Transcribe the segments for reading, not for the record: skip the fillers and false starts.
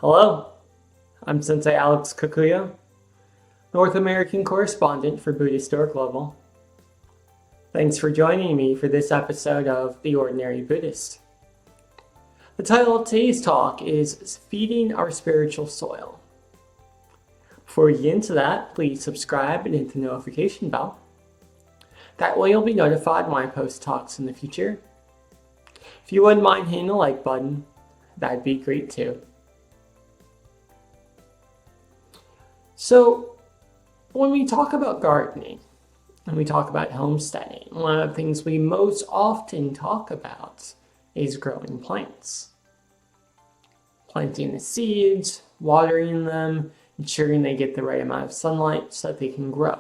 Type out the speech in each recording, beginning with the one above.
Hello, I'm Sensei Kakuyo, North American Correspondent for Buddhistdoor Global. Thanks for joining me for this episode of The Ordinary Buddhist. The title of today's talk is Feeding Our Spiritual Soil. Before we get into that, please subscribe and hit the notification bell. That way you'll be notified when I post talks in the future. If you wouldn't mind hitting the like button, that'd be great too. So, when we talk about gardening, and we talk about homesteading, one of the things we most often talk about is growing plants. Planting the seeds, watering them, ensuring they get the right amount of sunlight so that they can grow.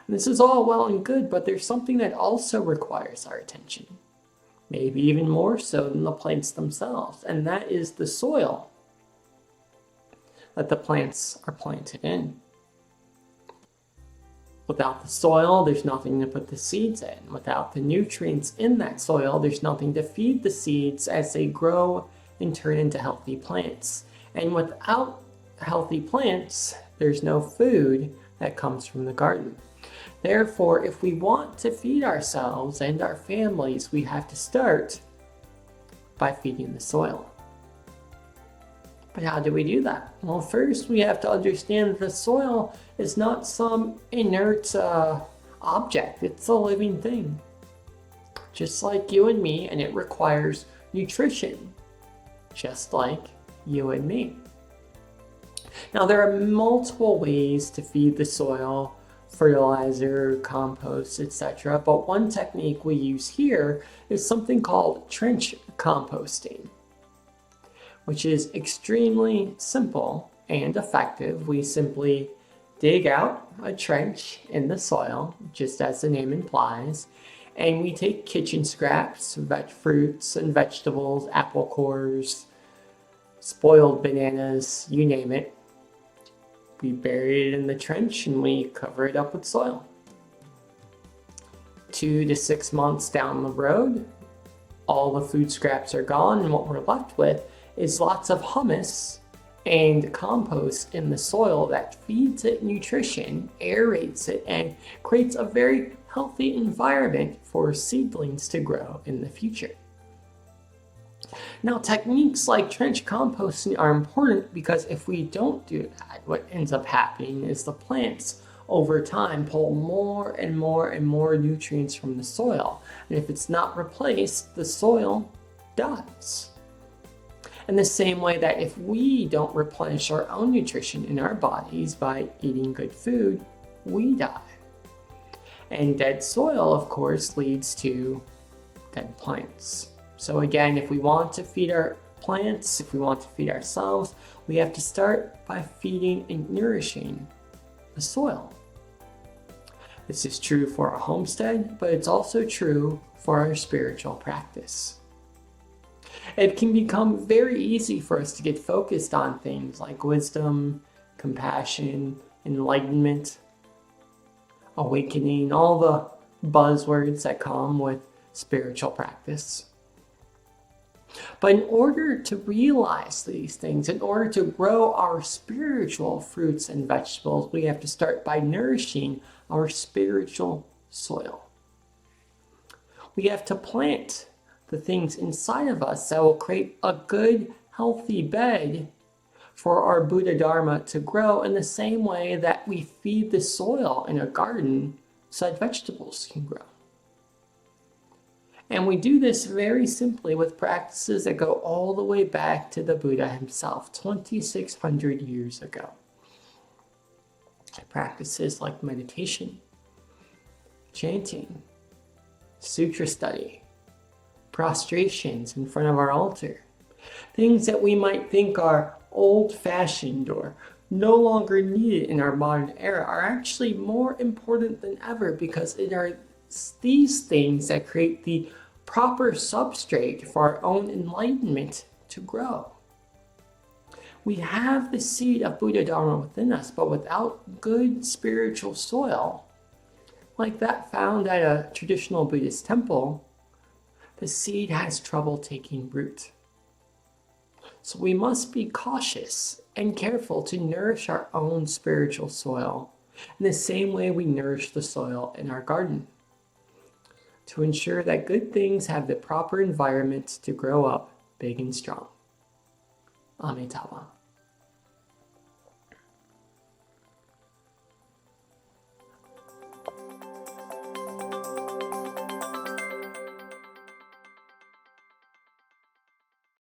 And this is all well and good, but there's something that also requires our attention. Maybe even more so than the plants themselves, and that is the soil that the plants are planted in. Without the soil, there's nothing to put the seeds in. Without the nutrients in that soil, there's nothing to feed the seeds as they grow and turn into healthy plants. And without healthy plants, there's no food that comes from the garden. Therefore, if we want to feed ourselves and our families, we have to start by feeding the soil. But how do we do that? Well, first we have to understand that the soil is not some inert object. It's a living thing, just like you and me, and it requires nutrition, just like you and me. Now, there are multiple ways to feed the soil: fertilizer, compost, etc. But one technique we use here is something called trench composting, which is extremely simple and effective. We simply dig out a trench in the soil, just as the name implies, and we take kitchen scraps, fruits and vegetables, apple cores, spoiled bananas, you name it. We bury it in the trench and we cover it up with soil. 2 to 6 months down the road, all the food scraps are gone, and what we're left with is lots of humus and compost in the soil that feeds it nutrition, aerates it, and creates a very healthy environment for seedlings to grow in the future. Now, techniques like trench composting are important because if we don't do that, what ends up happening is the plants over time pull more and more and more nutrients from the soil. And if it's not replaced, the soil dies. In the same way that if we don't replenish our own nutrition in our bodies by eating good food, we die. And dead soil, of course, leads to dead plants. So again, if we want to feed our plants, if we want to feed ourselves, we have to start by feeding and nourishing the soil. This is true for our homestead, but it's also true for our spiritual practice. It can become very easy for us to get focused on things like wisdom, compassion, enlightenment, awakening, all the buzzwords that come with spiritual practice. But in order to realize these things, in order to grow our spiritual fruits and vegetables, we have to start by nourishing our spiritual soil. We have to plant the things inside of us that will create a good, healthy bed for our Buddha Dharma to grow in the same way that we feed the soil in a garden so that vegetables can grow. And we do this very simply with practices that go all the way back to the Buddha himself, 2,600 years ago. Practices like meditation, chanting, sutra study, prostrations in front of our altar. Things that we might think are old-fashioned or no longer needed in our modern era are actually more important than ever because it are these things that create the proper substrate for our own enlightenment to grow. We have the seed of Buddha Dharma within us, but without good spiritual soil, like that found at a traditional Buddhist temple, the seed has trouble taking root. So we must be cautious and careful to nourish our own spiritual soil in the same way we nourish the soil in our garden, to ensure that good things have the proper environment to grow up big and strong. Amitabha.